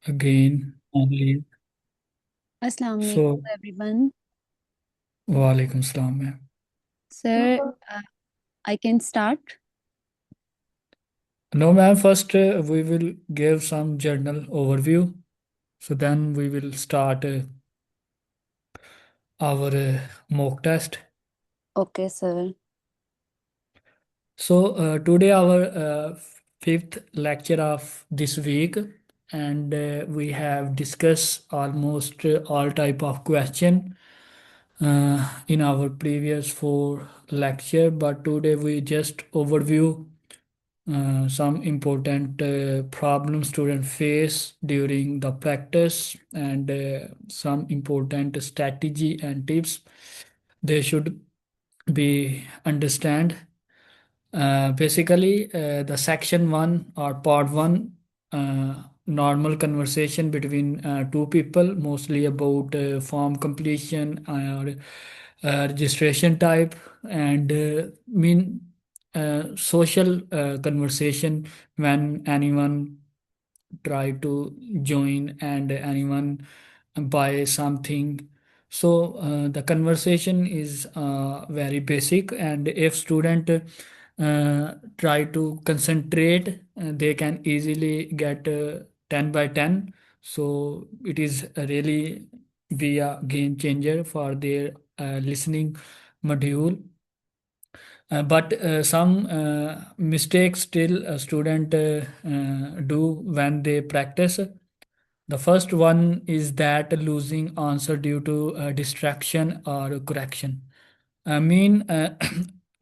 again only. Assalamu alaikum, So, everyone. walaikum salam, ma'am. Sir, I can start. No, ma'am, first we will give some journal overview. So then we will start our mock test. Okay, sir. So today our fifth lecture of this week, and we have discussed almost all type of question in our previous four lecture. But today we just overview some important problems students face during the practice and some important strategy and tips they should be understand. Basically, the section one or part one, normal conversation between two people, mostly about form completion or registration type, and social conversation when anyone try to join and anyone buy something. So the conversation is very basic, and if student try to concentrate, they can easily get 10 by 10. So it is really be a game changer for their listening module. But some mistakes still a student do when they practice. The first one is that losing answer due to distraction or correction. I mean,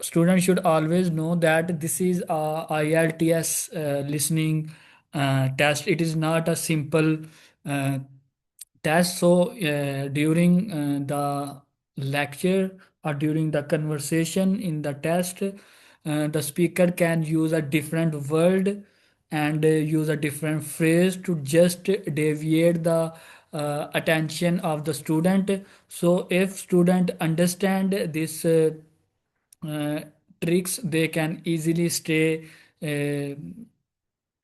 students should always know that this is a IELTS listening test. It is not a simple uh, test. So during the lecture or during the conversation in the test, the speaker can use a different word and use a different phrase to just deviate the attention of the student. So if student understand this uh, tricks, they can easily stay uh,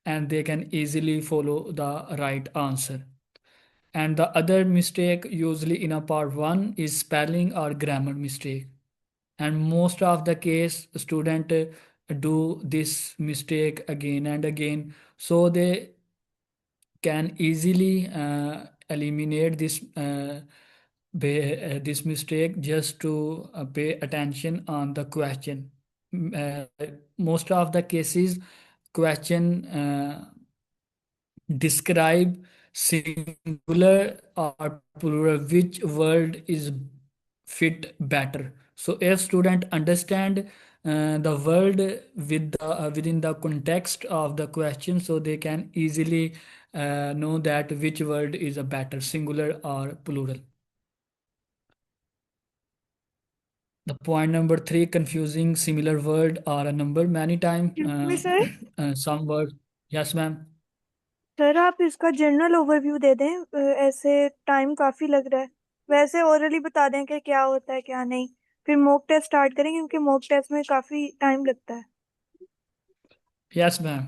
and they can easily follow the right answer. And the other mistake usually in a part one is spelling or grammar mistake. And most of the case student do this mistake again and again. So they can easily eliminate this mistake just to pay attention on the question. Most of the cases question describe singular or plural which word is fit better. So if student understand the word within the context of the question, so they can easily know that which word is a better, singular or plural. The point number three, confusing similar word or a number. Many time excuse me sir. some word. Yes, ma'am. Sir आप इसका general overview दे दें, ऐसे time काफ़ी लग रहा है। वैसे orally बता दें कि क्या होता है क्या नहीं, फिर मॉक टेस्ट स्टार्ट करेंगे क्योंकि मॉक टेस्ट में काफ़ी टाइम लगता है। Yes, ma'am.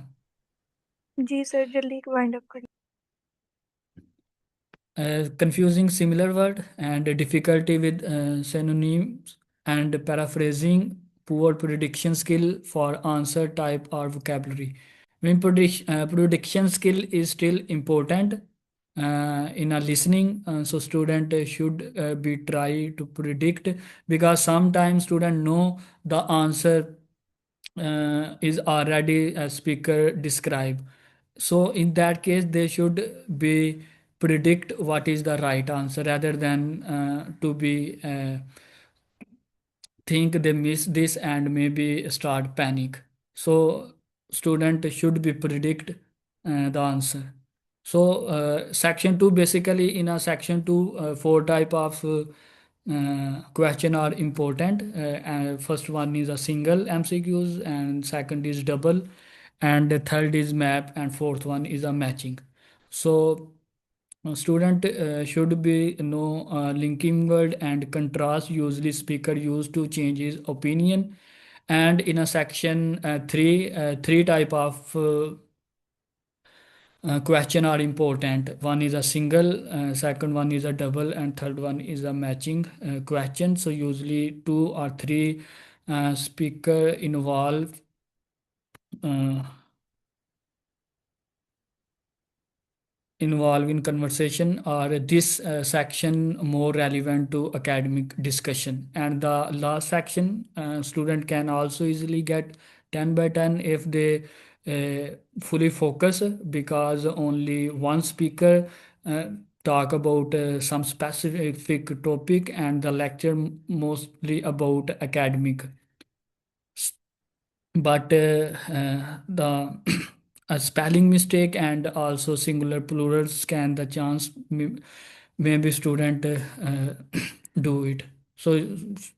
जी सर, जल्दी वाइंड अप करें। Confusing similar word and difficulty with synonyms and paraphrasing, poor prediction skill for answer type or vocabulary. When prediction skill is still important in a listening, so student should be try to predict, because sometimes student know the answer is already a speaker describe. So in that case they should be predict what is the right answer rather than to be think they miss this and maybe start panic. So student should be predict the answer. So section 2, basically in a section 2 four type of question are important. First one is a single MCQs, and second is double, and the third is map, and fourth one is a matching. So student should be know linking word and contrast usually speaker use to change his opinion. And in a section 3, three type of question are important. One is a single, second one is a double, and third one is a matching question. So usually two or three speaker uh, involve in conversation, or this section more relevant to academic discussion. And the last section, student can also easily get 10 by 10 if they fully focus, because only one speaker uh, talk about some specific topic, and the lecture mostly about academic. But the a spelling mistake and also singular plurals can the chance maybe student do it. So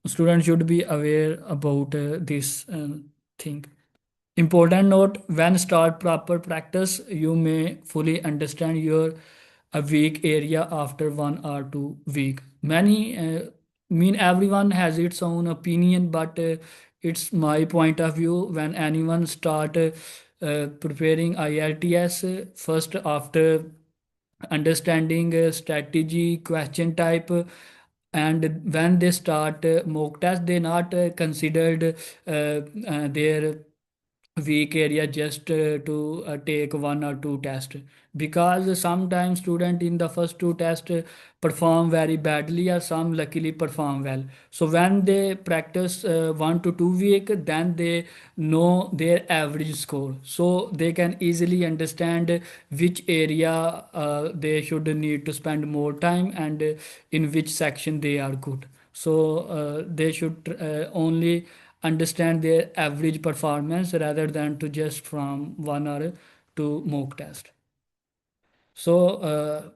students should be aware about this thing. Important note: when start proper practice, you may fully understand your a weak area after 1 or 2 week. Many mean everyone has its own opinion, but it's my point of view. When anyone start preparing IELTS, first after understanding strategy, question type, and when they start mock test, they not considered their weak area just to take 1 or 2 tests, because sometimes student in the first two tests perform very badly, or some luckily perform well. So when they practice 1 to 2 week, then they know their average score, so they can easily understand which area they should need to spend more time, and in which section they are good. So they should only understand their average performance rather than to just from 1 or 2 mock test. So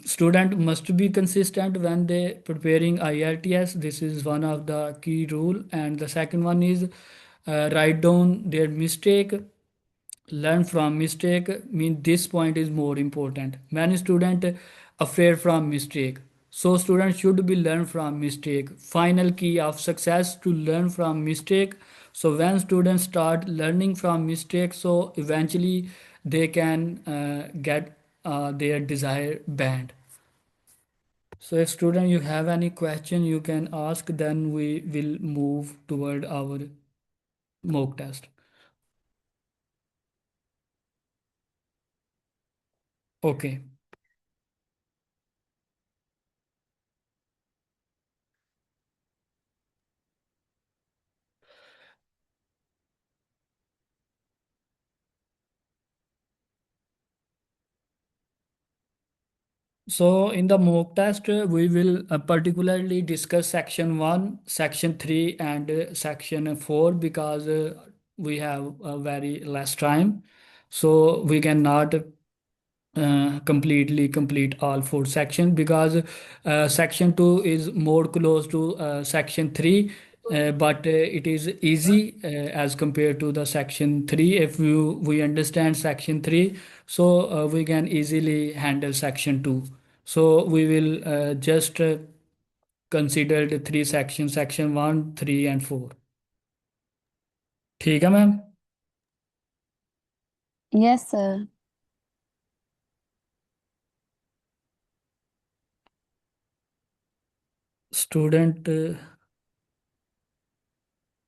student must be consistent when they preparing IELTS. This is one of the key rule. And the second one is write down their mistake, learn from mistake. Mean this point is more important. Many student afraid from mistake, so students should be learn from mistake. Final key of success to learn from mistake. So when students start learning from mistake, so eventually they can get their desired band. So if student you have any question, you can ask, then we will move toward our mock test. Okay. So in the mock test, we will particularly discuss section 1, section 3, and section 4, because we have very less time. So we cannot completely complete all 4 sections, because section 2 is more close to section 3, but it is easy as compared to the section 3. If we understand section 3, so we can easily handle section 2. So we will just consider the 3 sections: section 1, 3, and 4. ठीक है ma'am? Yes, sir. Student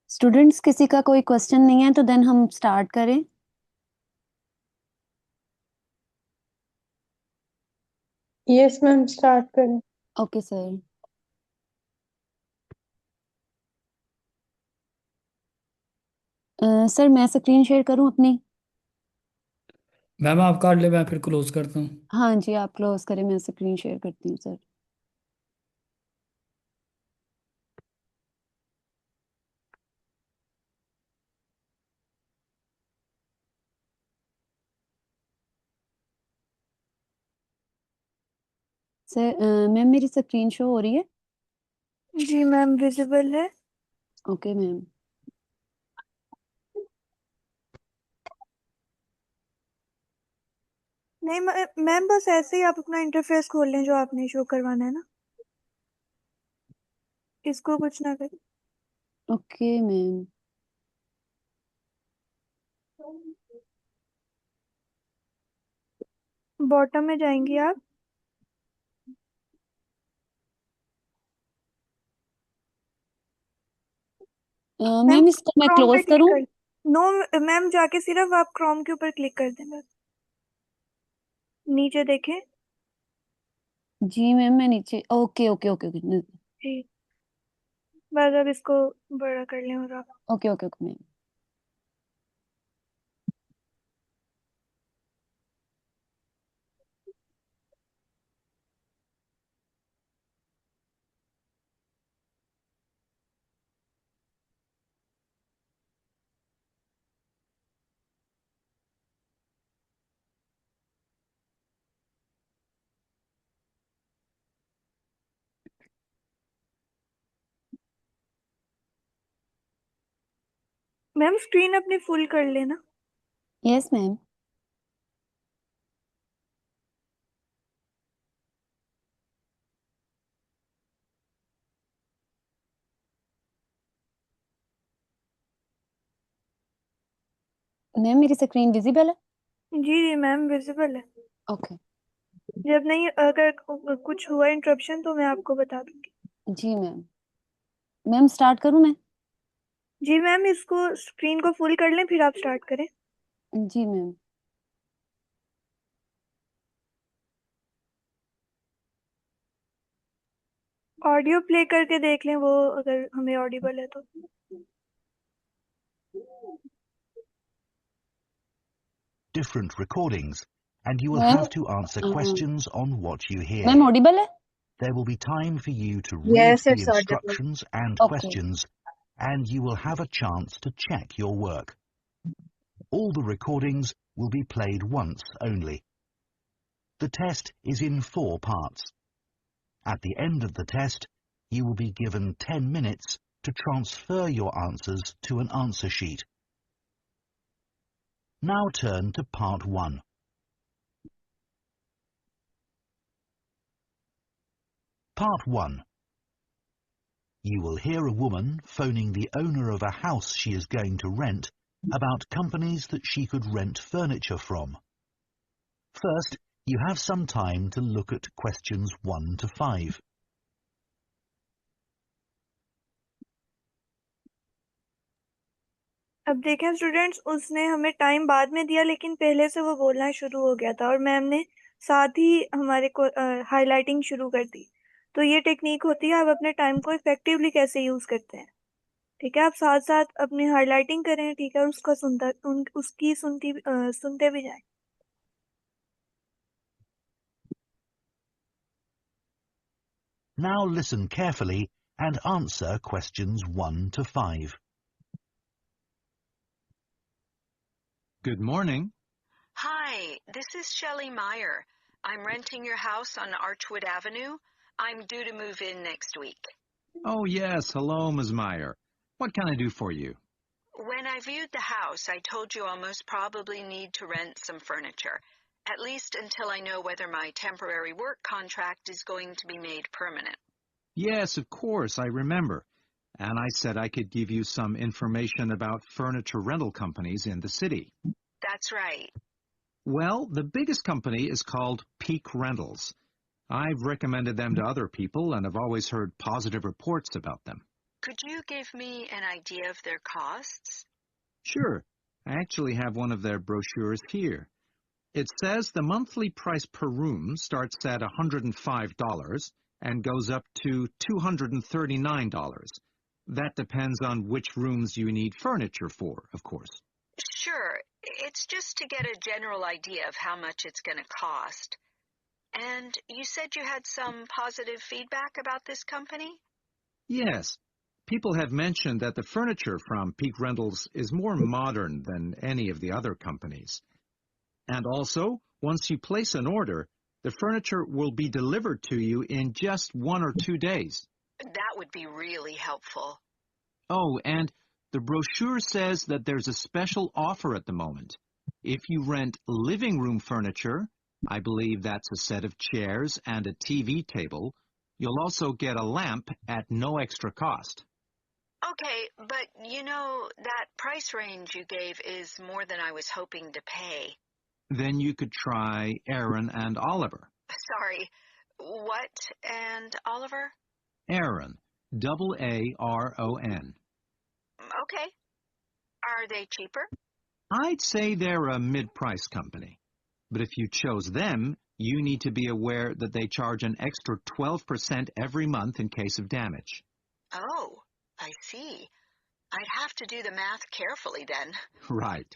students किसी का कोई question नहीं है तो then हम start करें. यस मैम, स्टार्ट करें. Okay sir. सर मैं स्क्रीन शेयर करूं अपनी? मैम आप काट ले, मैं फिर क्लोज करता हूँ. हाँ जी, आप क्लोज करें, मैं स्क्रीन शेयर करती हूँ सर. सर मैम मेरी स्क्रीन शो हो रही है? जी मैम, विजिबल है. Okay ma'am. नहीं मैम, बस ऐसे ही आप अपना इंटरफेस खोल लें जो आपने शो करवाना है ना, इसको कुछ ना करें. Okay ma'am. बॉटम में जाएंगी आप। मैम इसको मैं क्रोम पे क्लोज क्लिक करूं? कर। नो मैम, जाके सिर्फ आप क्रोम के ऊपर क्लिक कर दें बस। नीचे देखें। जी मैम, मैं नीचे, ओके ओके ओके ओके जी, बस अब इसको बड़ा कर लें और आप। Okay okay okay ma'am. Ma'am screen अपनी फुल कर लेना। Yes ma'am. मैम मेरी स्क्रीन विजिबल है? जी जी मैम, विजिबल है। ओके। जब नहीं, अगर कुछ हुआ इंटरप्शन तो मैं आपको बता दूंगी। जी मैम। मैम स्टार्ट करूं मैं? जी मैम, इसको स्क्रीन को फुल कर लें फिर आप स्टार्ट करें। जी मैम। ऑडियो प्ले करके देख लें, वो अगर हमें ऑडिबल है तो। different recordings, and you will ma'am have to answer questions on what you hear. Ma'am Audible है? There will be time for you to read Yes, the it's audible. instructions and okay. questions, and you will have a chance to check your work. All the recordings will be played once only. The test is in 4 parts. At the end of the test, you will be given 10 minutes to transfer your answers to an answer sheet. Now turn to part 1. Part 1. You will hear a woman phoning the owner of a house she is going to rent about companies that she could rent furniture from. First, you have some time to look at questions 1 to 5. अब देखें students, उसने हमें time बाद में दिया लेकिन पहले से वो बोलना शुरू हो गया था और मैम ने साथ ही हमारे को हाईलाइटिंग शुरू कर दी। तो ये टेक्निक होती है, आप अपने टाइम को इफेक्टिवली कैसे यूज करते हैं। ठीक है, आप साथ साथ अपनी हाईलाइटिंग करें, ठीक है, और उसका सुनते भी जाएं। Now listen carefully and answer questions 1 to 5. Good morning. Hi, this is Shelley Meyer. I'm renting your house on Archwood Avenue. I'm due to move in next week. Oh, yes. Hello, Ms. Meyer. What can I do for you? When I viewed the house, I told you I'll most probably need to rent some furniture, at least until I know whether my temporary work contract is going to be made permanent. Yes, of course, I remember. And I said I could give you some information about furniture rental companies in the city. That's right. Well, the biggest company is called Peak Rentals. I've recommended them to other people and have always heard positive reports about them. Could you give me an idea of their costs? Sure. I actually have one of their brochures here. It says the monthly price per room starts at $105 and goes up to $239. That depends on which rooms you need furniture for, of course. Sure. It's just to get a general idea of how much it's going to cost. And you said you had some positive feedback about this company? Yes. People have mentioned that the furniture from Peak Rentals is more modern than any of the other companies. And also, once you place an order, the furniture will be delivered to you in just 1 or 2 days. That would be really helpful. Oh, and the brochure says that there's a special offer at the moment. If you rent living room furniture, I believe that's a set of chairs and a TV table, you'll also get a lamp at no extra cost. Okay, but you know, that price range you gave is more than I was hoping to pay. Then you could try Aaron and Oliver. Sorry, what and Oliver? Aaron, Aaron. Okay. Are they cheaper? I'd say they're a mid-price company. But if you chose them, you need to be aware that they charge an extra 12% every month in case of damage. Oh, I see. I'd have to do the math carefully then. Right.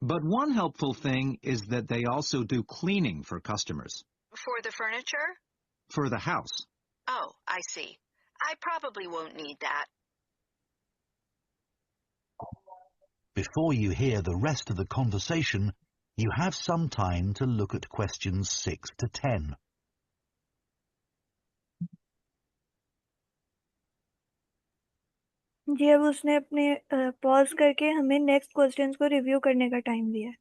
But one helpful thing is that they also do cleaning for customers. For the furniture? For the house. Oh, I see. I probably won't need that. Before you hear the rest of the conversation, you have some time to look at questions 6 to 10. जी अब उसने अपने pause करके हमें next questions को review करने का time दिया है।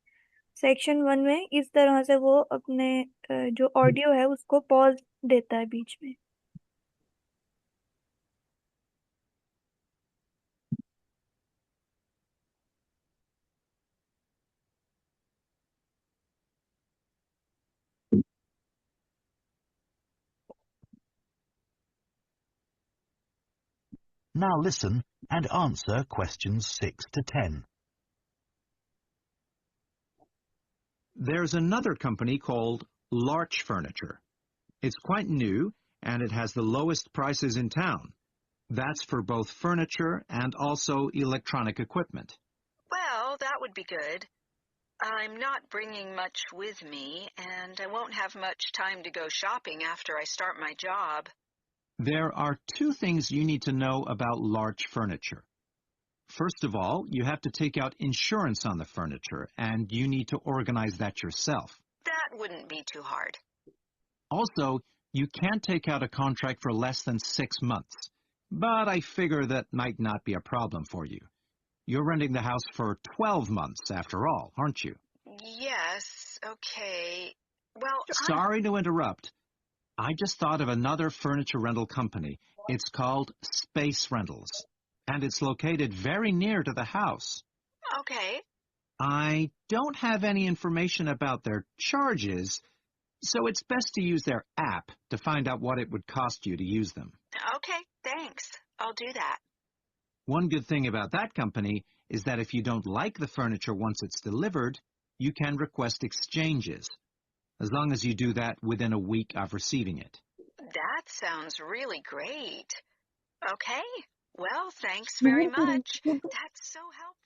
सेक्शन 1 में इस तरह से वो अपने जो ऑडियो है उसको पॉज देता है बीच में। Now listen and answer questions 6 to 10. There's another company called Larch Furniture. It's quite new, and it has the lowest prices in town. That's for both furniture and also electronic equipment. Well, that would be good. I'm not bringing much with me, and I won't have much time to go shopping after I start my job. There are two things you need to know about Larch Furniture. First of all, you have to take out insurance on the furniture, and you need to organize that yourself. That wouldn't be too hard. Also, you can't take out a contract for less than 6 months, but I figure that might not be a problem for you. You're renting the house for 12 months after all, aren't you? Yes, okay. Well, Sorry to interrupt. I just thought of another furniture rental company. It's called Space Rentals, and it's located very near to the house. Okay. I don't have any information about their charges, so it's best to use their app to find out what it would cost you to use them. Okay, thanks. I'll do that. One good thing about that company is that if you don't like the furniture once it's delivered, you can request exchanges, as long as you do that within a week of receiving it. That sounds really great. Okay. Well, thanks very much. That's so helpful.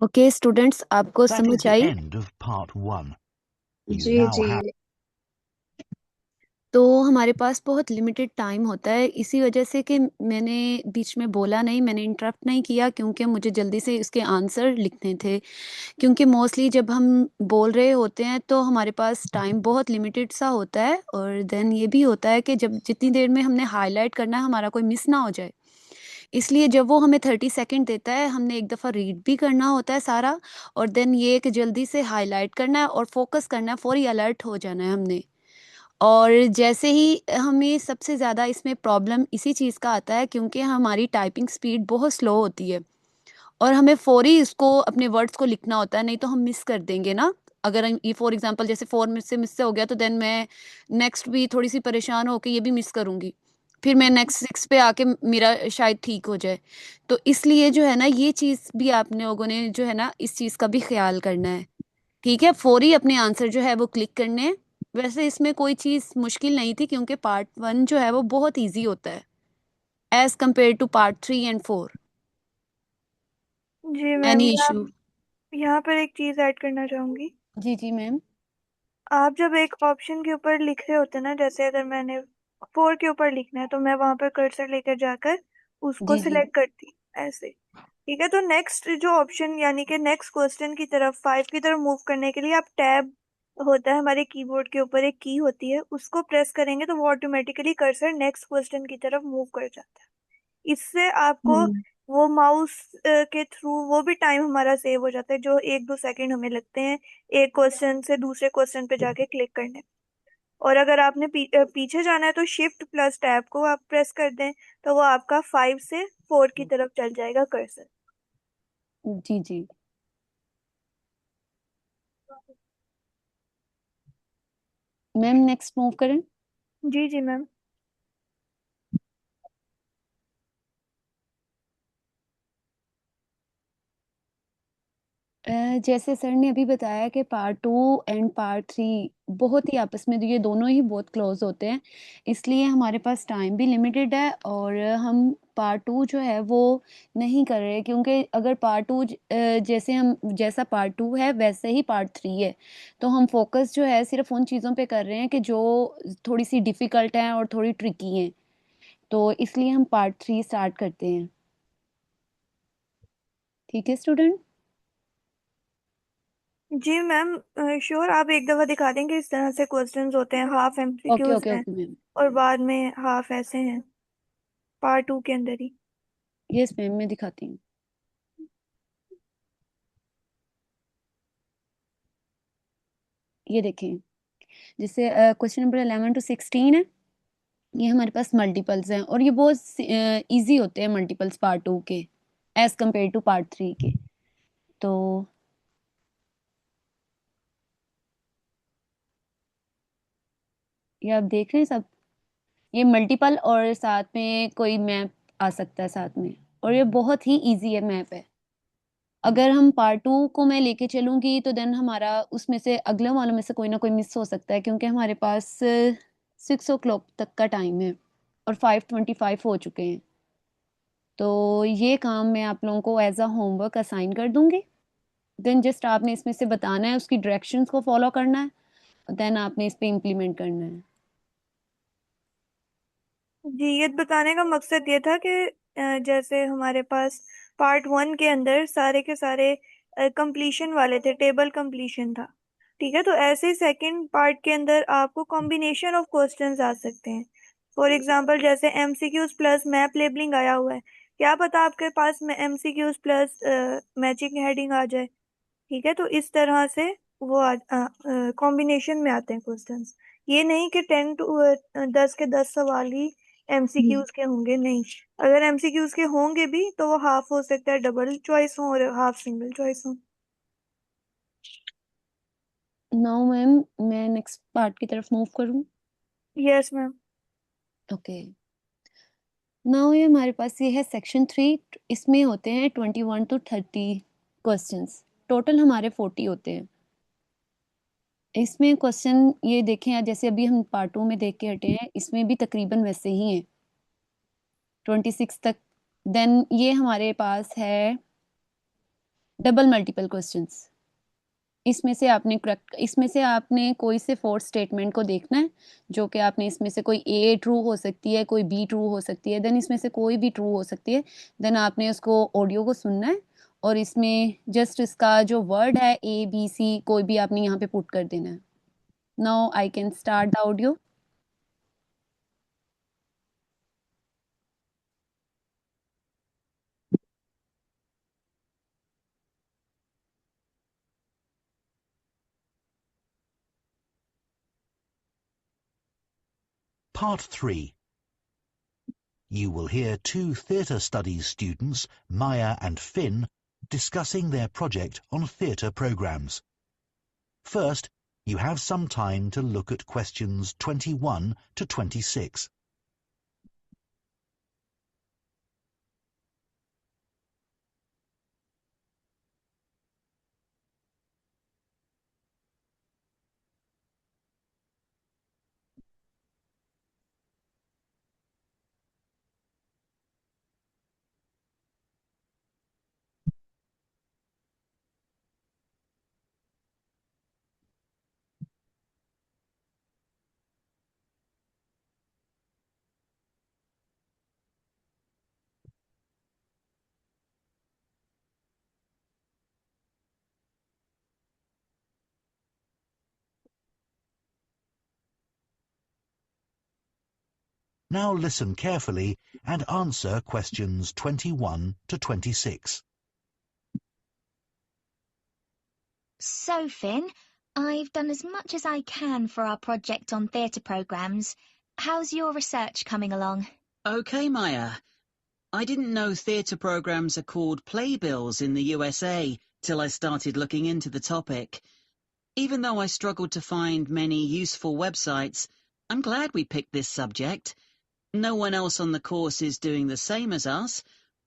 Okay students, आपको That is समझ the आई? end of part 1. You जी now जी have तो हमारे पास बहुत limited time होता है, इसी वजह से कि मैंने बीच में बोला नहीं, मैंने इंटरप्ट नहीं किया क्योंकि मुझे जल्दी से इसके आंसर लिखने थे। क्योंकि मोस्टली जब हम बोल रहे होते हैं तो हमारे पास टाइम बहुत लिमिटेड सा होता है, और देन ये भी होता है कि जब जितनी देर में हमने हाईलाइट करना है हमारा कोई मिस ना हो जाए। इसलिए जब वो हमें 30 सेकंड देता है, हमने एक दफ़ा रीड भी करना होता है सारा, और देन ये कि जल्दी से हाईलाइट करना है और फोकस करना है, फौरी अलर्ट हो जाना है हमने। और जैसे ही हमें सबसे ज़्यादा इसमें प्रॉब्लम इसी चीज़ का आता है क्योंकि हमारी टाइपिंग स्पीड बहुत स्लो होती है, और हमें फ़ौरी इसको अपने वर्ड्स को लिखना होता है, नहीं तो हम मिस कर देंगे ना। अगर ये फॉर एग्ज़ाम्पल जैसे 4 मिस से हो गया, तो देन मैं नेक्स्ट भी थोड़ी-सी परेशान होके ये भी मिस करूँगी। फिर मैं नेक्स्ट 6 पे आके मेरा शायद ठीक हो जाए। तो इसलिए जो है ना, ये चीज़ भी आप लोगों ने जो है ना, इस चीज़ का भी ख़्याल करना है। ठीक है? फ़ौरी अपने आंसर जो है वो क्लिक करने हैं। वैसे इसमें कोई चीज़ मुश्किल नहीं थी क्योंकि पार्ट 1 जो है वो बहुत ईज़ी होता है, as compare to part 3 and 4। जी मैम, एनी इश्यू? यहाँ पर एक चीज़ ऐड करना चाहूँगी। जी, जी मैम। आप जब एक ऑप्शन के ऊपर लिख रहे होते हैं ना, जैसे अगर मैंने 4 के ऊपर लिखना है तो मैं वहाँ पर कर्सर लेकर जाकर उसको जी, जी। सिलेक्ट करती ऐसे। ठीक है, तो नेक्स्ट जो ऑप्शन यानी कि नेक्स्ट क्वेश्चन की तरफ 5 की तरफ मूव करने के लिए आप टैब होता है हमारे कीबोर्ड के ऊपर, एक की होती है, उसको प्रेस करेंगे तो वो ऑटोमेटिकली कर्सर नेक्स्ट क्वेश्चन की तरफ मूव कर जाता है। इससे आपको वो माउस के थ्रू वो भी टाइम हमारा सेव हो जाता है, जो 1-2 सेकंड हमें लगते हैं एक क्वेश्चन से दूसरे क्वेश्चन पे जाके क्लिक करने में। और अगर आपने पीछे जाना है तो शिफ्ट प्लस टैब को आप प्रेस कर दें तो वो आपका 5 से 4 की तरफ चल जाएगा कर्सर। जी, जी। मैम नेक्स्ट मूव करें। जी जी मैम। जैसे सर ने अभी बताया कि पार्ट 2 एंड पार्ट 3 बहुत ही आपस में ये दोनों ही बहुत क्लोज होते हैं, इसलिए हमारे पास टाइम भी लिमिटेड है और हम पार्ट 2 जो है वो नहीं कर रहे, क्योंकि अगर पार्ट 2 जैसा पार्ट 2 है वैसे ही पार्ट 3 है, तो हम फोकस जो है सिर्फ उन चीज़ों पे कर रहे हैं कि जो थोड़ी सी डिफ़िकल्ट हैं और थोड़ी ट्रिकी हैं, तो इसलिए हम पार्ट 3 स्टार्ट करते हैं। ठीक है स्टूडेंट? जी मैम श्योर, आप एक दफा दिखा देंगे इस तरह से क्वेश्चंस होते हैं, हाफ ओके एमसीक्यूज ओके हैं ओके मैम। और बाद में हाफ ऐसे हैं पार्ट 2 के अंदर ही। यस मैम, मैं दिखाती हूँ। ये देखें, जैसे क्वेश्चन नंबर 11 to 16 है, ये हमारे पास मल्टीपल्स हैं और ये बहुत इजी होते हैं मल्टीपल्स पार्ट 2 के एज कम्पेयर टू पार्ट 3 के। तो ये आप देख रहे हैं सब, ये मल्टीपल और साथ में कोई मैप आ सकता है साथ में, और ये बहुत ही इजी है मैप है। अगर हम पार्ट 2 को मैं लेके चलूंगी तो देन हमारा उसमें से अगले वालों में से कोई ना कोई मिस हो सकता है, क्योंकि हमारे पास 6 o'clock तक का टाइम है और 5:25 हो चुके हैं। तो ये काम मैं आप लोगों को एज अ होमवर्क असाइन कर दूंगी, देन जस्ट आपने इसमें से बताना है, उसकी डायरेक्शंस को फॉलो करना है, देन आपने इस पे इम्प्लीमेंट करना है। जी, ये बताने का मकसद ये था कि जैसे हमारे पास पार्ट 1 के अंदर सारे के सारे कंप्लीशन वाले थे, टेबल कंप्लीशन था, ठीक है, तो ऐसे ही सेकंड पार्ट के अंदर आपको कॉम्बिनेशन ऑफ क्वेश्चंस आ सकते हैं। फॉर एग्जांपल जैसे एमसीक्यूज प्लस मैप लेबलिंग आया हुआ है, क्या पता आपके पास एमसीक्यूज प्लस मैचिंग हेडिंग आ जाए, ठीक है, तो इस तरह से वो कॉम्बिनेशन में आते हैं क्वेश्चंस। ये नहीं कि 10 के 10 सवाल ही एमसीक्यूज के होंगे, नहीं, अगर एमसीक्यूज के होंगे भी तो वो हाफ हो सकता है डबल चॉइस हो और हाफ सिंगल चॉइस हो। नाउ मैम मैं नेक्स्ट पार्ट की तरफ मूव करूं। Yes ma'am. ओके, नाउ ये हमारे पास ये है सेक्शन 3, इसमें होते हैं 21 to 30 क्वेश्चंस, टोटल हमारे 40 होते हैं। इसमें क्वेश्चन ये देखें, जैसे अभी हम पार्ट 2 में देख के हटे हैं, इसमें भी तकरीबन वैसे ही हैं 26 तक। देन ये हमारे पास है डबल मल्टीपल क्वेश्चंस, इसमें से आपने कोई से 4 स्टेटमेंट को देखना है, जो कि आपने इसमें से कोई ए ट्रू हो सकती है, कोई बी ट्रू हो सकती है, देन इसमें से कोई भी ट्रू हो सकती है। देन आपने उसको ऑडियो को सुनना है और इसमें जस्ट इसका जो वर्ड है ए बी सी कोई भी आपने यहाँ पे पुट कर देना है। Now I can start the audio. Part 3. You will hear 2 theatre studies students, Maya and Finn, discussing their project on theatre programmes. First, you have some time to look at questions 21 to 26. Now listen carefully and answer questions 21 to 26. So, Finn, I've done as much as I can for our project on theatre programmes. How's your research coming along? Okay, Maya. I didn't know theatre programmes are called playbills in the USA till I started looking into the topic. Even though I struggled to find many useful websites, I'm glad we picked this subject. No one else on the course is doing the same as us,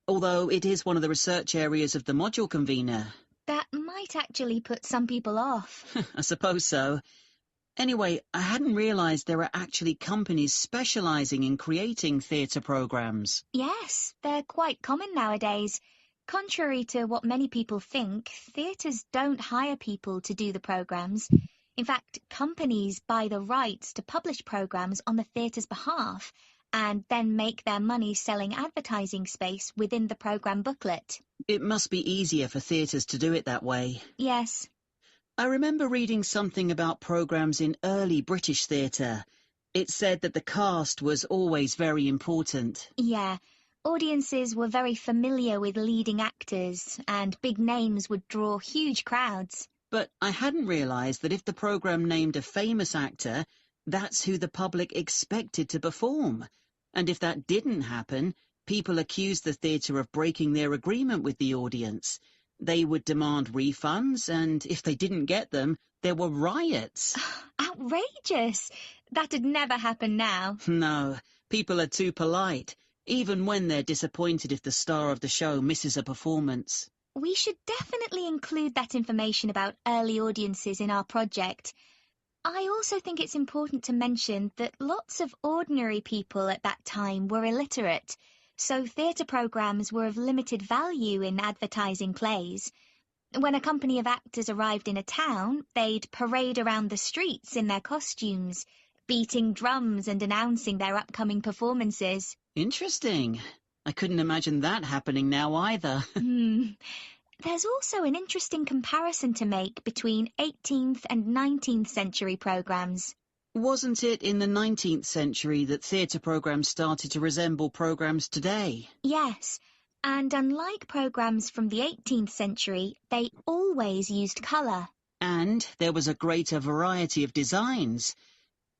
although it is one of the research areas of the module convener. That might actually put some people off. I suppose so. Anyway, I hadn't realised there are actually companies specialising in creating theatre programmes. Yes, they're quite common nowadays. Contrary to what many people think, theatres don't hire people to do the programmes. In fact, companies buy the rights to publish programmes on the theatre's behalf and then make their money selling advertising space within the programme booklet. It must be easier for theatres to do it that way. Yes. I remember reading something about programmes in early British theatre. It said that the cast was always very important. Yeah. Audiences were very familiar with leading actors, and big names would draw huge crowds. But I hadn't realised that if the programme named a famous actor, that's who the public expected to perform. And if that didn't happen, people accused the theatre of breaking their agreement with the audience. They would demand refunds, and if they didn't get them, there were riots. Outrageous! That'd never happen now. No, people are too polite, even when they're disappointed if the star of the show misses a performance. We should definitely include that information about early audiences in our project. I also think it's important to mention that lots of ordinary people at that time were illiterate, so theatre programmes were of limited value in advertising plays. When a company of actors arrived in a town, they'd parade around the streets in their costumes, beating drums and announcing their upcoming performances. Interesting. I couldn't imagine that happening now either. There's also an interesting comparison to make between 18th and 19th century programmes. Wasn't it in the 19th century that theatre programmes started to resemble programmes today? Yes, and unlike programmes from the 18th century, they always used colour. And there was a greater variety of designs.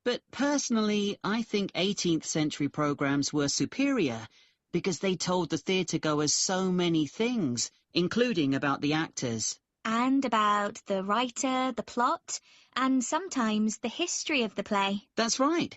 But personally, I think 18th century programmes were superior because they told the theatre-goers so many things, including about the actors. And about the writer, the plot, and sometimes the history of the play. That's right.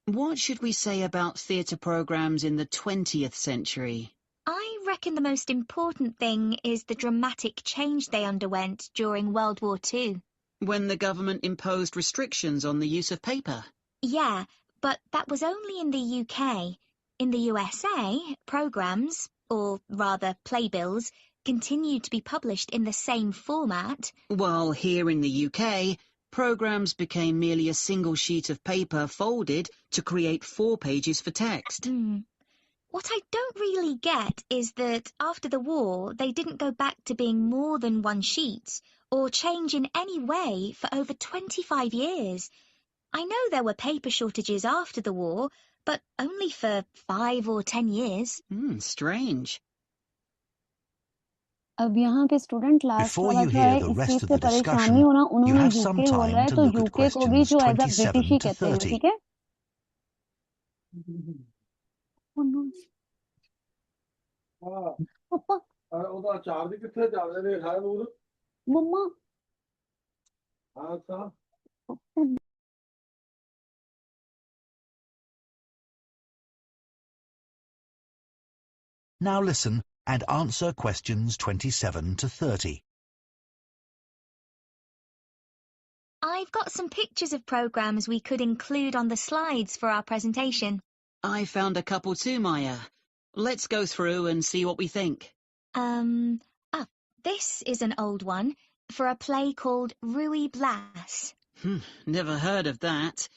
What should we say about theatre programmes in the 20th century? I reckon the most important thing is the dramatic change they underwent during World War II. When the government imposed restrictions on the use of paper? Yeah, but that was only in the UK. In the USA, programmes, or rather playbills, continued to be published in the same format. While here in the UK, programmes became merely a single sheet of paper folded to create 4 pages for text. What I don't really get is that after the war, they didn't go back to being more than one sheet, or change in any way for over 25 years. I know there were paper shortages after the war, but only for 5 or 10 years. Strange. अब यहाँ पे student last Before वाला you जो hear है the इस rest चीज of से the discussion, परेशानी होना, you उन्होंने have some यूके बोला time है to तो look at यूके को भी questions जो एज अ ब्रिटिश 27 ही to कहते हैं, 30. ठीक है? पापा ਉਹਦਾ ਚਾਰ ਦੀ ਕਿੱਥੇ ਚੱਲਦੇ ਨੇ ਹੈ ਨੂਰ मम्मा ਹਾਂ ਤਾਂ Now listen and answer questions 27 to 30. I've got some pictures of programmes we could include on the slides for our presentation. I found a couple too, Maya. Let's go through and see what we think. This is an old one for a play called Ruy Blas. Never heard of that.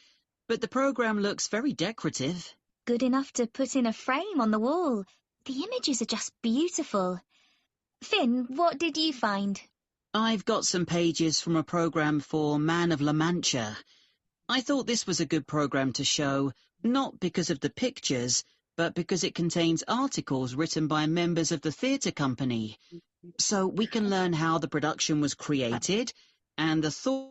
But the programme looks very decorative. Good enough to put in a frame on the wall. The images are just beautiful. Finn, what did you find? I've got some pages from a programme for Man of La Mancha. I thought this was a good programme to show, not because of the pictures, but because it contains articles written by members of the theatre company. So we can learn how the production was created and the thought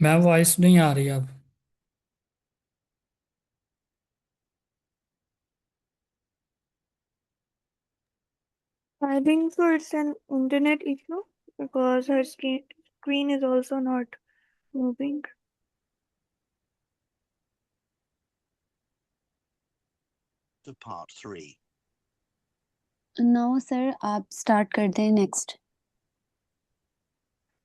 ma'am voice नहीं आ रही अब। I think so it's an internet issue because her screen is also not moving. To part 3. No sir, आप start कर दें next.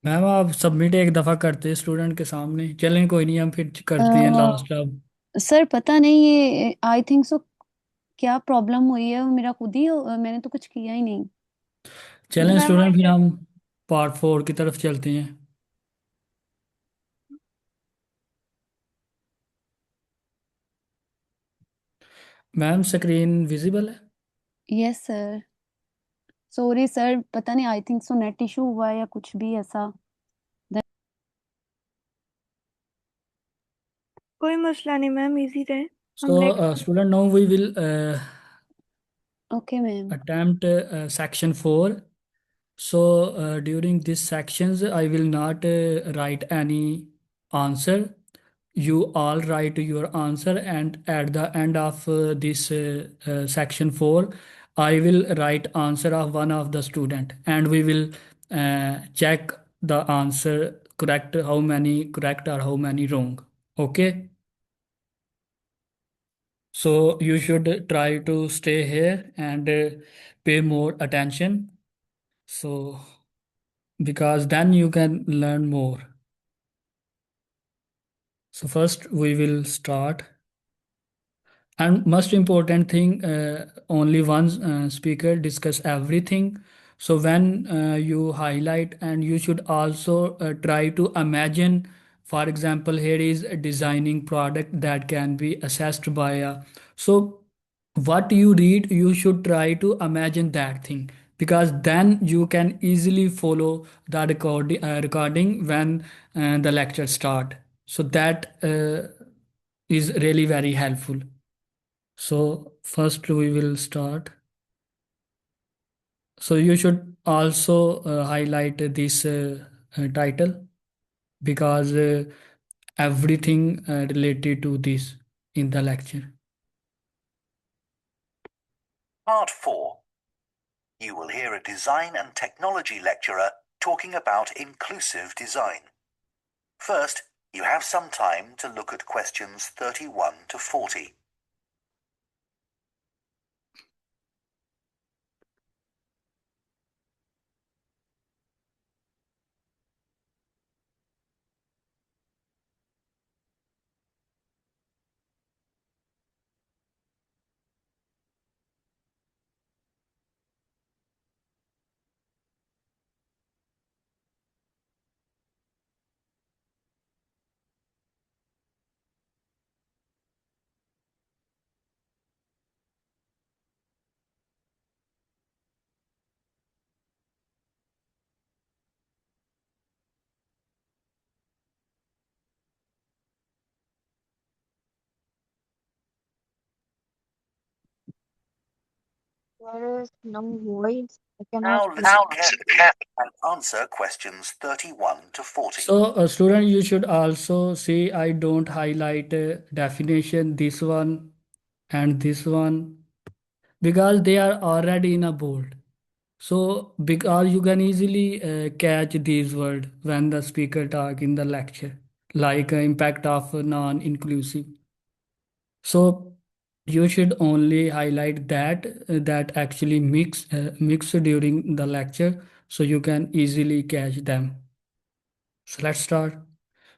Ma'am आप submit एक दफ़ा करते स्टूडेंट के सामने, चलें कोई नहीं, हम फिर करते हैं लास्ट अब। सर पता नहीं ये आई थिंक सो क्या प्रॉब्लम हुई है, मेरा खुद ही मैंने तो कुछ किया ही नहीं। चलें मैम स्टूडेंट, फिर हम पार्ट 4 की तरफ चलते हैं। मैम स्क्रीन विजिबल है? Yes sir. सॉरी सर, पता नहीं I think so net issue हुआ है या कुछ भी ऐसा। कोई मसला नहीं मैम, इजी रहे। हम So, next. student, now we will okay ma'am. attempt section 4. So, during these sections, I will not write any answer. You all write your answer, and at the end of this section 4, I will write answer of one of the student, and we will check the answer correct, how many correct or how many wrong. Okay. So you should try to stay here and pay more attention. So because then you can learn more. So first we will start. And most important thing, only one speaker discuss everything. So when you highlight, and you should also try to imagine, for example, here is a designing product that can be assessed by a, so what you read, you should try to imagine that thing, because then you can easily follow the recording when the lecture start. So that is really very helpful. So first we will start. So you should also highlight this title, because everything related to this in the lecture. Part 4. You will hear a design and technology lecturer talking about inclusive design. First, you have some time to look at questions 31 to 40. There is no voice. I Now cannot listen carefully and answer questions 31 to 40. So student, you should also see I don't highlight definition, this one and this one, because they are already in a bold. So because you can easily catch these words when the speaker talk in the lecture, like impact of non-inclusive. So you should only highlight that actually mix during the lecture, so you can easily catch them. So let's start.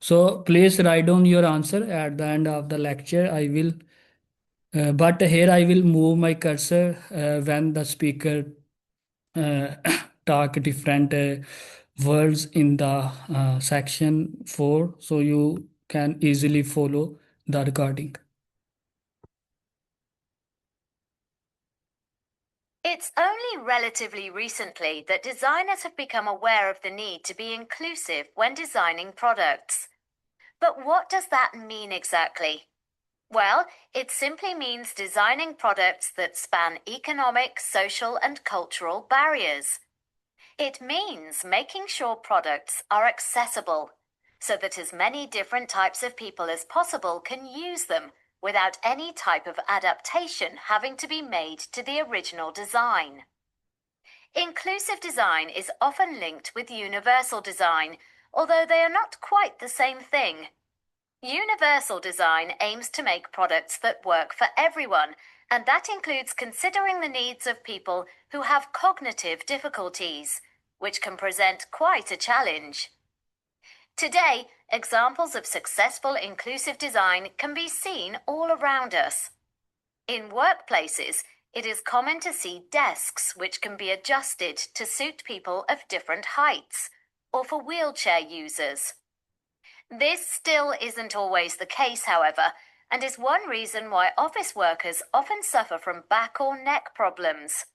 So please write down your answer at the end of the lecture. I will, but here I will move my cursor when the speaker uh, talk different words in the section 4, so you can easily follow the recording. It's only relatively recently that designers have become aware of the need to be inclusive when designing products. But what does that mean exactly? Well, it simply means designing products that span economic, social, and cultural barriers. It means making sure products are accessible, so that as many different types of people as possible can use them without any type of adaptation having to be made to the original design. Inclusive design is often linked with universal design, although they are not quite the same thing. Universal design aims to make products that work for everyone, and that includes considering the needs of people who have cognitive difficulties, which can present quite a challenge. Today, examples of successful inclusive design can be seen all around us. In workplaces, it is common to see desks which can be adjusted to suit people of different heights, or for wheelchair users. This still isn't always the case, however, and is one reason why office workers often suffer from back or neck problems.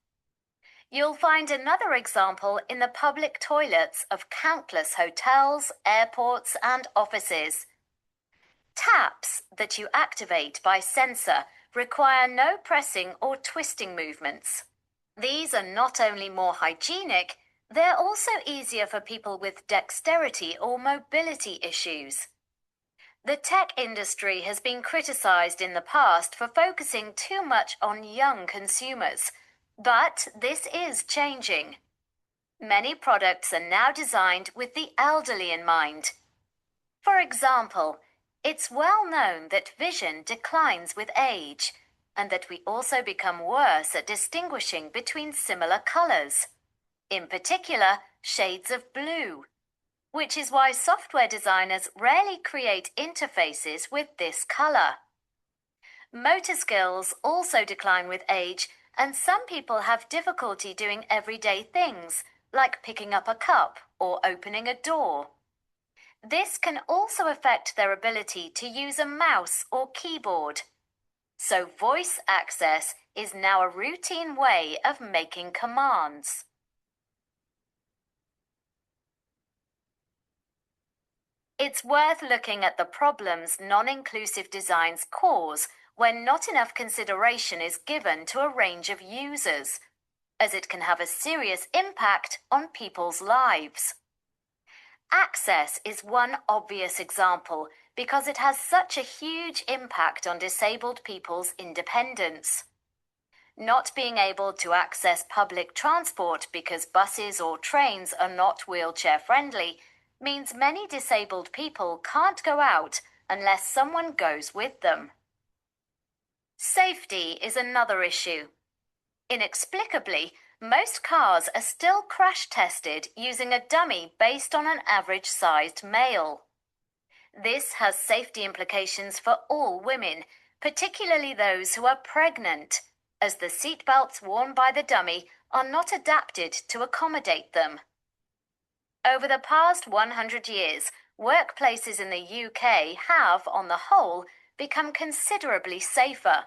You'll find another example in the public toilets of countless hotels, airports, and offices. Taps that you activate by sensor require no pressing or twisting movements. These are not only more hygienic, they're also easier for people with dexterity or mobility issues. The tech industry has been criticized in the past for focusing too much on young consumers, but this is changing. Many products are now designed with the elderly in mind. For example, it's well known that vision declines with age, and that we also become worse at distinguishing between similar colors, in particular shades of blue, which is why software designers rarely create interfaces with this color. Motor skills also decline with age, and some people have difficulty doing everyday things, like picking up a cup or opening a door. This can also affect their ability to use a mouse or keyboard. So voice access is now a routine way of making commands. It's worth looking at the problems non-inclusive designs cause when not enough consideration is given to a range of users, as it can have a serious impact on people's lives. Access is one obvious example because it has such a huge impact on disabled people's independence. Not being able to access public transport because buses or trains are not wheelchair-friendly means many disabled people can't go out unless someone goes with them. Safety is another issue. Inexplicably, most cars are still crash-tested using a dummy based on an average-sized male. This has safety implications for all women, particularly those who are pregnant, as the seatbelts worn by the dummy are not adapted to accommodate them. Over the past 100 years, workplaces in the UK have, on the whole, become considerably safer.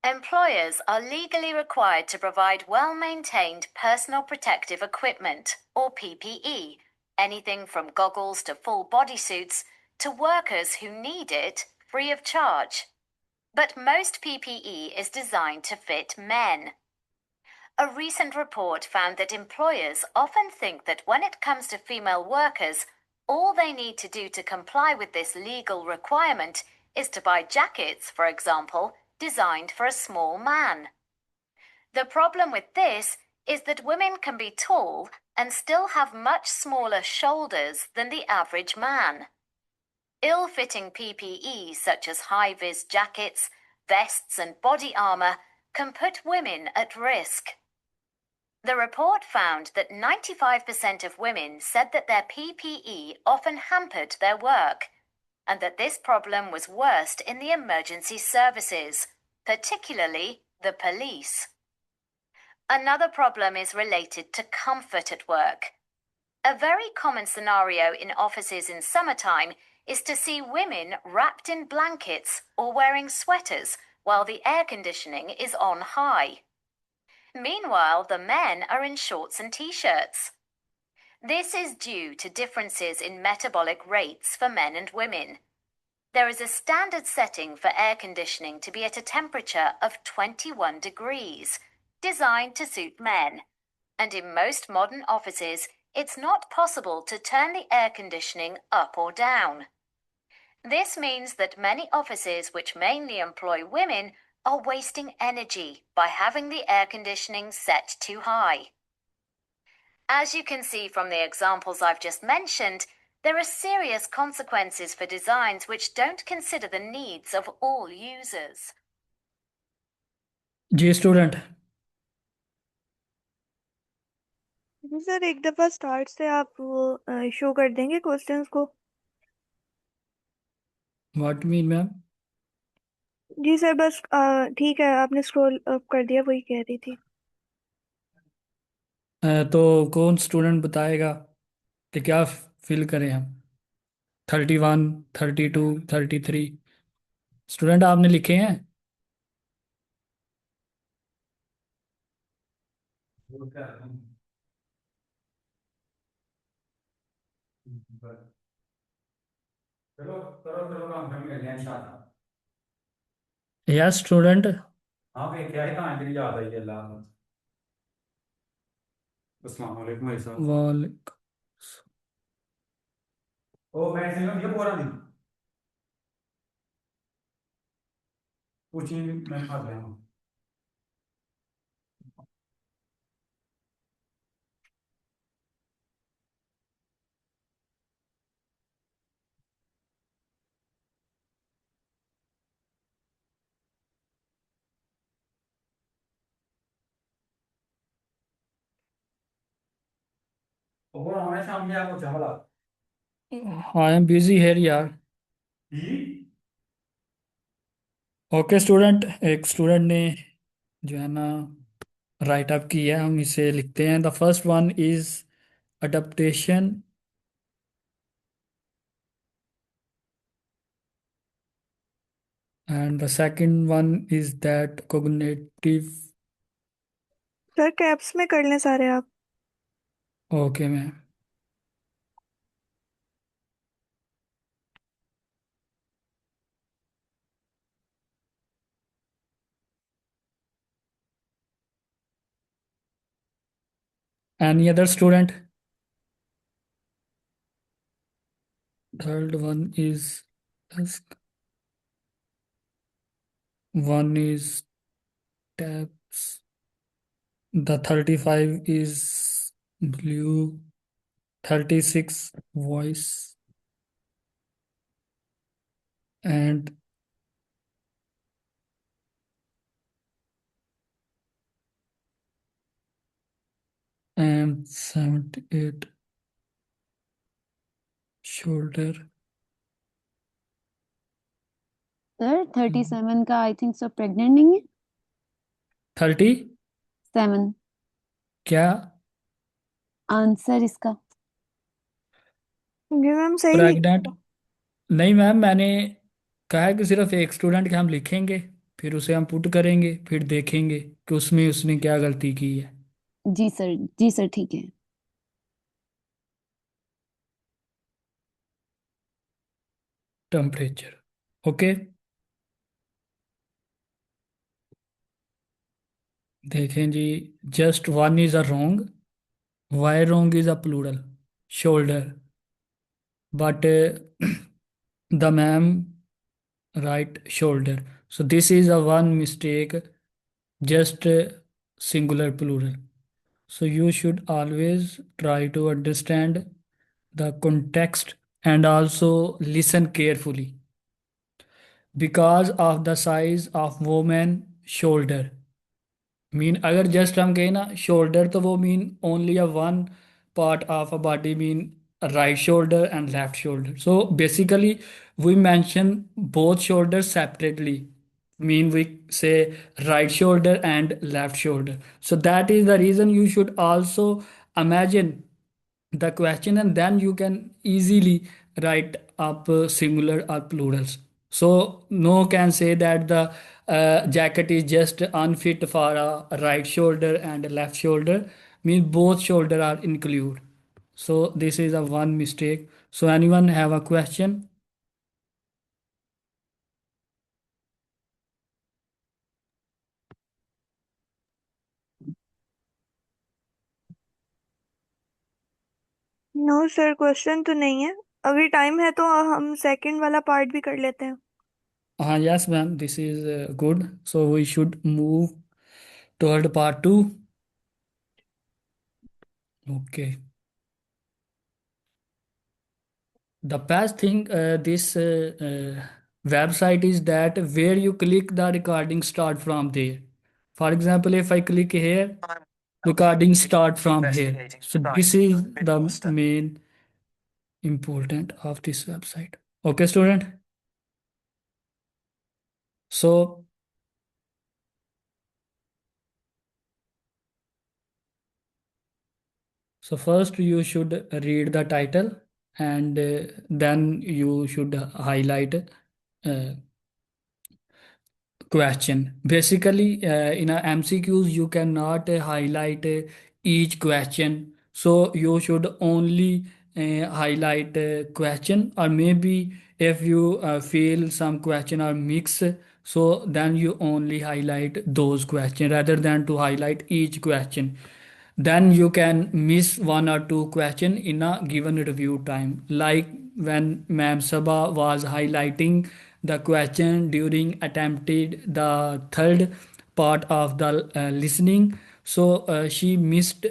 Employers are legally required to provide well-maintained personal protective equipment, or PPE, anything from goggles to full bodysuits, to workers who need it free of charge. But most PPE is designed to fit men. A recent report found that employers often think that when it comes to female workers, all they need to do to comply with this legal requirement is to buy jackets, for example, designed for a small man. The problem with this is that women can be tall and still have much smaller shoulders than the average man. Ill-fitting PPE such as high-vis jackets, vests and body armor can put women at risk. The report found that 95% of women said that their PPE often hampered their work, and that this problem was worst in the emergency services, particularly the police. Another problem is related to comfort at work. A very common scenario in offices in summertime is to see women wrapped in blankets or wearing sweaters while the air conditioning is on high. Meanwhile, the men are in shorts and t-shirts. This is due to differences in metabolic rates for men and women. There is a standard setting for air conditioning to be at a temperature of 21 degrees, designed to suit men, and in most modern offices, it's not possible to turn the air conditioning up or down. This means that many offices which mainly employ women are wasting energy by having the air conditioning set too high. As you can see from the examples I've just mentioned, there are serious consequences for designs which don't consider the needs of all users. जी student जी sir, एक दफ़ा start से आप वो show कर देंगे questions को? What mean ma'am? जी सर, बस ठीक है, आपने स्क्रॉल अप कर दिया, वही कह रही थी। तो कौन स्टूडेंट बताएगा कि क्या फिल करें हम? 31, 32, 33 स्टूडेंट आपने लिखे हैं? चलो करो करो काम कर मिलते हैं इंशाल्लाह। Yes student. हाँ भाई क्या है कहाँ के याद आई अल्लाह। अस्सलाम वालेकुम भाई साहब। वालेकुम। ओ मैं सिंगल ये पूरा दिन कुछ ही मैं खा गया हूँ। और हमें शाम के आपको चावल आई एम बिजी है यार। ओके स्टूडेंट, एक स्टूडेंट ने जो है ना राइट अप किया है, हम इसे लिखते हैं। The first one is adaptation and the second one is that cognitive. Sir caps में कर लें सारे आप। Okay ma'am. Any other student? Third one is one is taps. The 35 is blue. 36 voice. And 78 shoulder. Sir 37 का I think so pregnant नहीं है। 37 क्या answer इसका जी मैम, सही प्रेग्नेंट? लिखा। नहीं मैम, मैंने कहा है कि सिर्फ एक स्टूडेंट के हम लिखेंगे, फिर उसे हम पुट करेंगे, फिर देखेंगे कि उसमें उसने क्या गलती की है। जी सर ठीक है। Temperature okay. देखें जी, just one is a wrong. Why wrong is a plural shoulder, but the ma'am right shoulder. So this is a one mistake, just singular plural. So you should always try to understand the context and also listen carefully. Because of the size of woman shoulder, mean अगर just हम कहें ना shoulder, तो वो mean only a one part of a body, mean right shoulder and left shoulder. So basically we mention both shoulders separately, mean we say right shoulder and left shoulder. So that is the reason you should also imagine the question, and then you can easily write up singular or plurals. So no can say that the jacket is just unfit for a right shoulder and a left shoulder, means both shoulder are included. So this is a one mistake. So anyone have a question? No sir, question तो नहीं है। अभी time है तो हम second वाला part भी कर लेते हैं। Yes, ma'am, this is good. So we should move toward part 2. Okay. The best thing this website is that where you click, the recording start from there. For example, if I click here, recording start from here. So this is the main important of this website. Okay, student. So first you should read the title, and then you should highlight question. Basically, in a MCQs, you cannot highlight each question. So you should only highlight question, or maybe if you feel some question are mixed, so then you only highlight those questions rather than to highlight each question. Then you can miss one or two question in a given review time, like when Ma'am Sabha was highlighting the question during attempted the third part of the listening. So she missed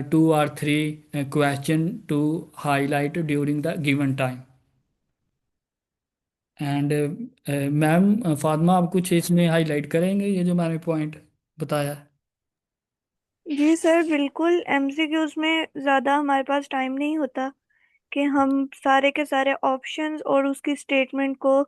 two or three question to highlight during the given time. And ma'am Fatima, आप कुछ इसमें highlight करेंगे ये जो मैंने point बताया? जी sir, बिल्कुल। MCQs में ज़्यादा हमारे पास टाइम नहीं होता कि हम सारे के सारे ऑप्शंस और उसकी स्टेटमेंट को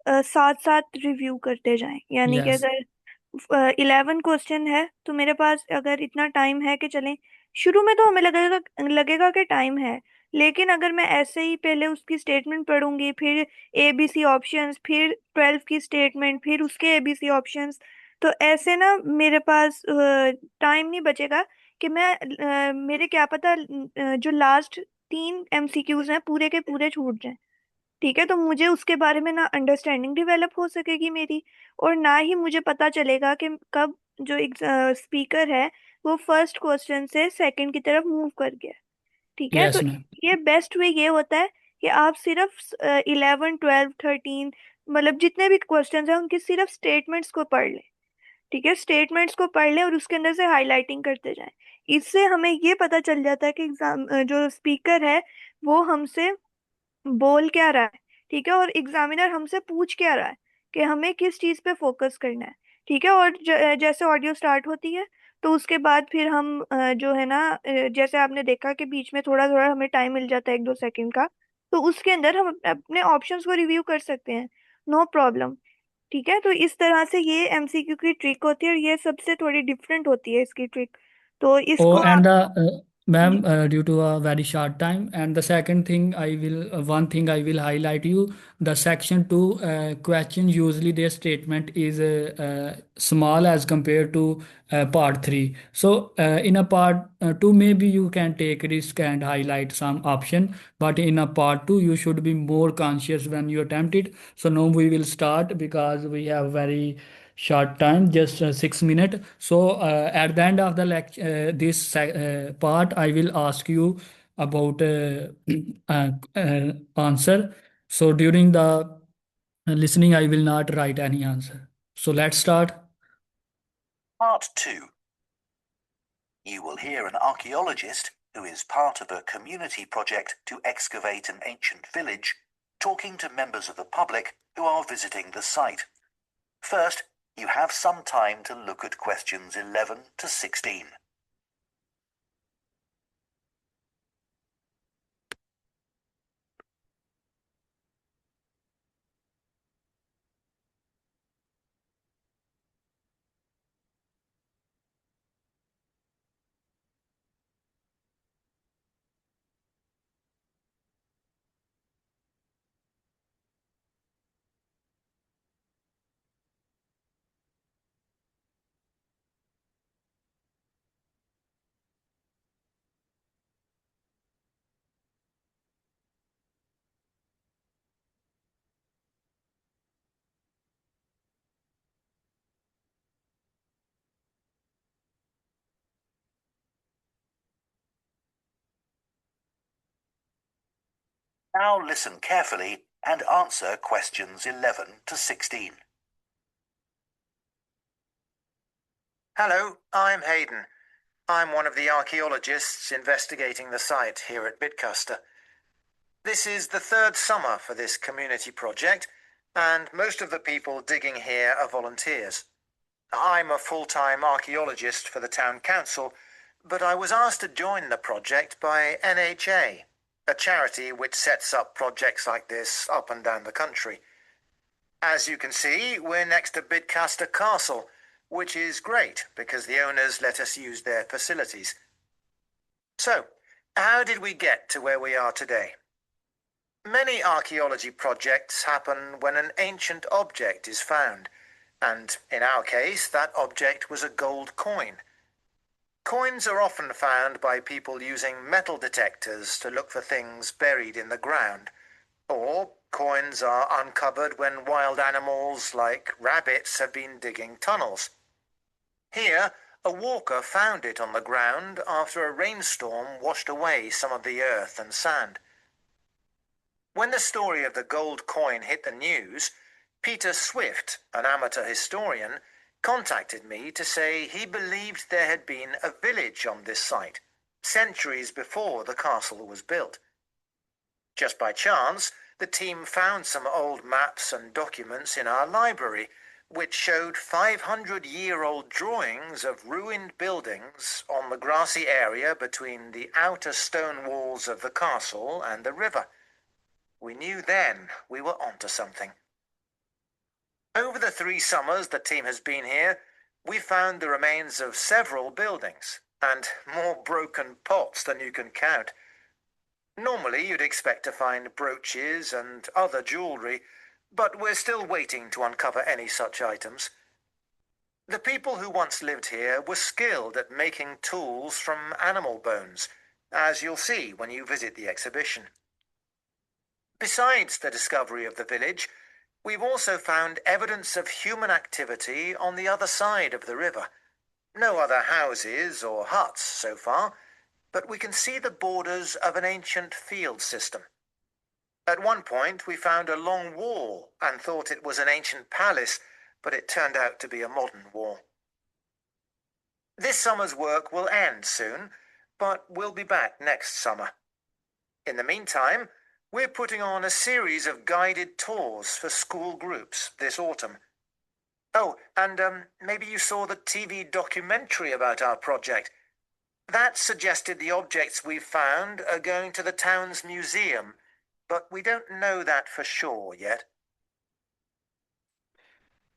साथ साथ रिव्यू करते जाएं। यानी कि यस, अगर 11 क्वेश्चन है तो मेरे पास अगर इतना टाइम है कि चलें, शुरू में तो हमें लगेगा लगेगा कि टाइम है, लेकिन अगर मैं ऐसे ही पहले उसकी स्टेटमेंट पढ़ूंगी, फिर एबीसी ऑप्शंस, फिर 12 की स्टेटमेंट, फिर उसके एबीसी ऑप्शंस, तो ऐसे ना मेरे पास टाइम नहीं बचेगा कि मैं मेरे क्या पता जो लास्ट 3 एमसीक्यूज हैं पूरे के पूरे छूट जाएं। ठीक है, तो मुझे उसके बारे में ना अंडरस्टैंडिंग डेवलप हो सकेगी मेरी, और ना ही मुझे पता चलेगा कि कब जो स्पीकर है वो फर्स्ट क्वेश्चन से सेकंड की तरफ मूव कर गया। ठीक है, तो यस मैम। ये बेस्ट वे ये होता है कि आप सिर्फ 11, 12, 13, मतलब जितने भी क्वेश्चन हैं उनकी सिर्फ स्टेटमेंट्स को पढ़ लें। ठीक है, स्टेटमेंट्स को पढ़ लें और उसके अंदर से हाईलाइटिंग करते जाएं। इससे हमें ये पता चल जाता है कि एग्जाम जो स्पीकर है वो हमसे बोल क्या रहा है। ठीक है, और एग्जामिनर हमसे पूछ क्या रहा है कि हमें किस चीज पे फोकस करना है। ठीक है, और जैसे ऑडियो स्टार्ट होती है तो उसके बाद फिर हम जो है ना, जैसे आपने देखा कि बीच में थोड़ा थोड़ा हमें टाइम मिल जाता है 1-2 सेकंड का, तो उसके अंदर हम अपने ऑप्शंस को रिव्यू कर सकते हैं, नो प्रॉब्लम। ठीक है, तो इस तरह से ये एमसीक्यू की ट्रिक होती है, और ये सबसे थोड़ी डिफरेंट होती है इसकी ट्रिक। तो Oh, इसको and आप ma'am, due to a very short time, and the second thing I will, one thing I will highlight you, the section two question, usually their statement is small as compared to part three. So in a part two, maybe you can take risk and highlight some option, but in a part two, you should be more conscious when you attempt it. So now we will start because we have very short time, just 6 minutes. So at the end of the lecture, this part, I will ask you about answer. So during the listening, I will not write any answer. So let's start. Part 2. You will hear an archaeologist who is part of a community project to excavate an ancient village, talking to members of the public who are visiting the site. First, you have some time to look at questions 11 to 16. Now listen carefully and answer questions 11 to 16. Hello, I'm Hayden. I'm one of the archaeologists investigating the site here at Bitcaster. This is the third summer for this community project, and most of the people digging here are volunteers. I'm a full-time archaeologist for the town council, but I was asked to join the project by NHA, a charity which sets up projects like this up and down the country. As you can see, we're next to Bidcaster Castle, which is great because the owners let us use their facilities. So, how did we get to where we are today? Many archaeology projects happen when an ancient object is found, and in our case, that object was a gold coin. Coins are often found by people using metal detectors to look for things buried in the ground, or coins are uncovered when wild animals like rabbits have been digging tunnels. Here, a walker found it on the ground after a rainstorm washed away some of the earth and sand. When the story of the gold coin hit the news, Peter Swift, an amateur historian, contacted me to say he believed there had been a village on this site, centuries before the castle was built. Just by chance, the team found some old maps and documents in our library, which showed 500-year-old drawings of ruined buildings on the grassy area between the outer stone walls of the castle and the river. We knew then we were onto something. Over the 3 summers the team has been here, we found the remains of several buildings, and more broken pots than you can count. Normally you'd expect to find brooches and other jewellery, but we're still waiting to uncover any such items. The people who once lived here were skilled at making tools from animal bones, as you'll see when you visit the exhibition. Besides the discovery of the village, we've also found evidence of human activity on the other side of the river. No other houses or huts so far, but we can see the borders of an ancient field system. At one point we found a long wall and thought it was an ancient palace, but it turned out to be a modern wall. This summer's work will end soon, but we'll be back next summer. In the meantime, we're putting on a series of guided tours for school groups this autumn. Oh, and maybe you saw the TV documentary about our project. That suggested the objects we've found are going to the town's museum, but we don't know that for sure yet.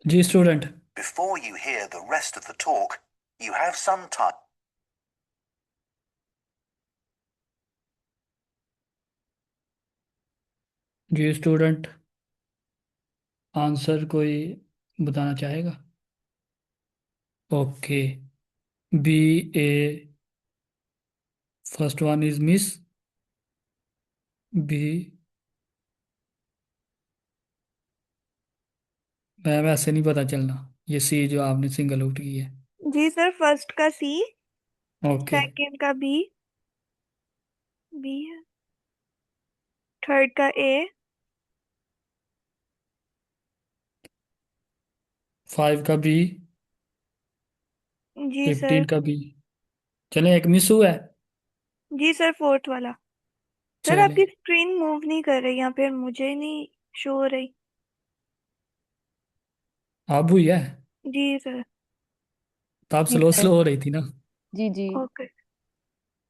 जी student Before you hear the rest of the talk, you have some time. जी student answer कोई बताना चाहेगा? Okay B A first one is miss B ma'am ऐसे नहीं पता चलना ये सी जो आपने सिंगल आउट की है जी सर, फर्स्ट का सी, ओके सेकंड का बी, बी है, थर्ड का ए, 5 का बी जी 15 सर, का बी चलें एक मिस हुआ है जी सर, फोर्थ वाला। सर चलें आपकी स्क्रीन मूव नहीं कर रही, यहाँ पे मुझे नहीं शो हो रही। अब हुई है जी सर। तब जी स्लो सर। स्लो हो रही थी ना जी जी ओके।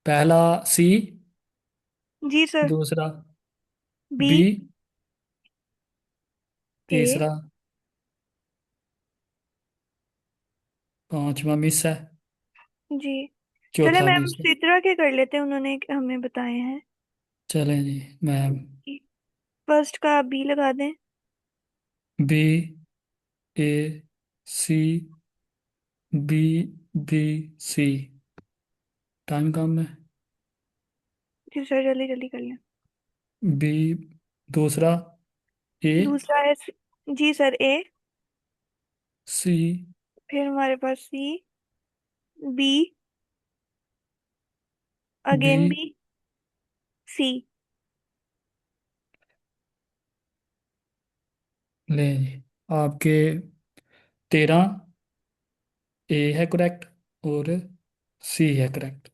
पहला सी जी सर। दूसरा बी, बी ए, तीसरा पांचवा मिस है जी। चले चौथा मैम मिस है चित्रा के कर लेते हैं, उन्होंने हमें बताए हैं। चलें जी मैम फर्स्ट का बी लगा दें। B A C B B C time कम है जी सर, जल्दी जल्दी कर लें। बी दूसरा ए दूसरा है जी सर, ए, सी फिर हमारे पास सी, बी, बी अगेन बी, सी। ले जी, आपके 13 ए है करेक्ट और सी है करेक्ट।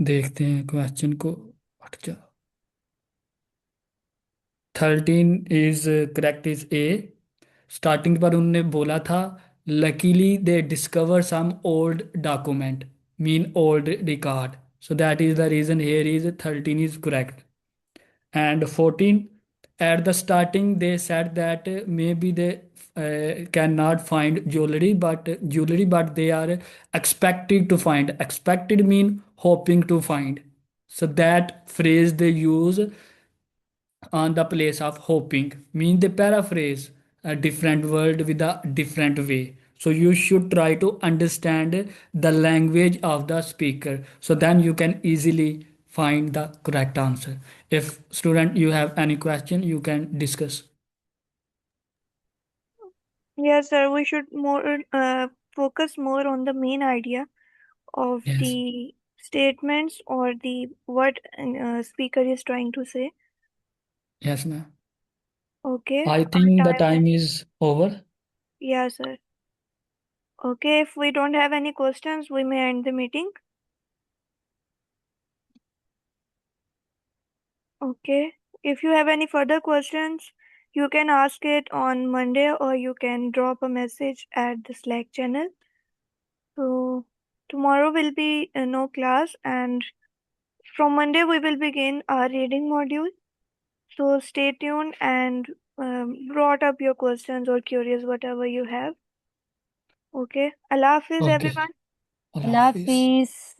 देखते हैं क्वेश्चन को। हट जा। 13 is correct is A. Starting पर उन्होंने बोला था luckily they discover some old document mean old record, so that is the reason here is 13 is correct. And 14, at the starting they said that maybe they cannot find jewelry, but they are expected to find. Expected mean hoping to find, so that phrase they use on the place of hoping mean they paraphrase a different word with a different way. So you should try to understand the language of the speaker, so then you can easily find the correct answer. If student you have any question, you can discuss. Yes, sir. We should more focus more on the main idea of Yes. the statements or the what speaker is trying to say. Yes, ma'am. Okay, I our think the time is time is over. yeah, sir. Okay, if we don't have any questions, we may end the meeting. Okay, if you have any further questions, you can ask it on Monday or you can drop a message at the Slack channel. So tomorrow will be no class, and from Monday we will begin our reading module. So stay tuned and brought up your questions or queries, whatever you have. Okay. Allah Hafiz, Okay. everyone. Allah Allah Hafiz. Hafiz.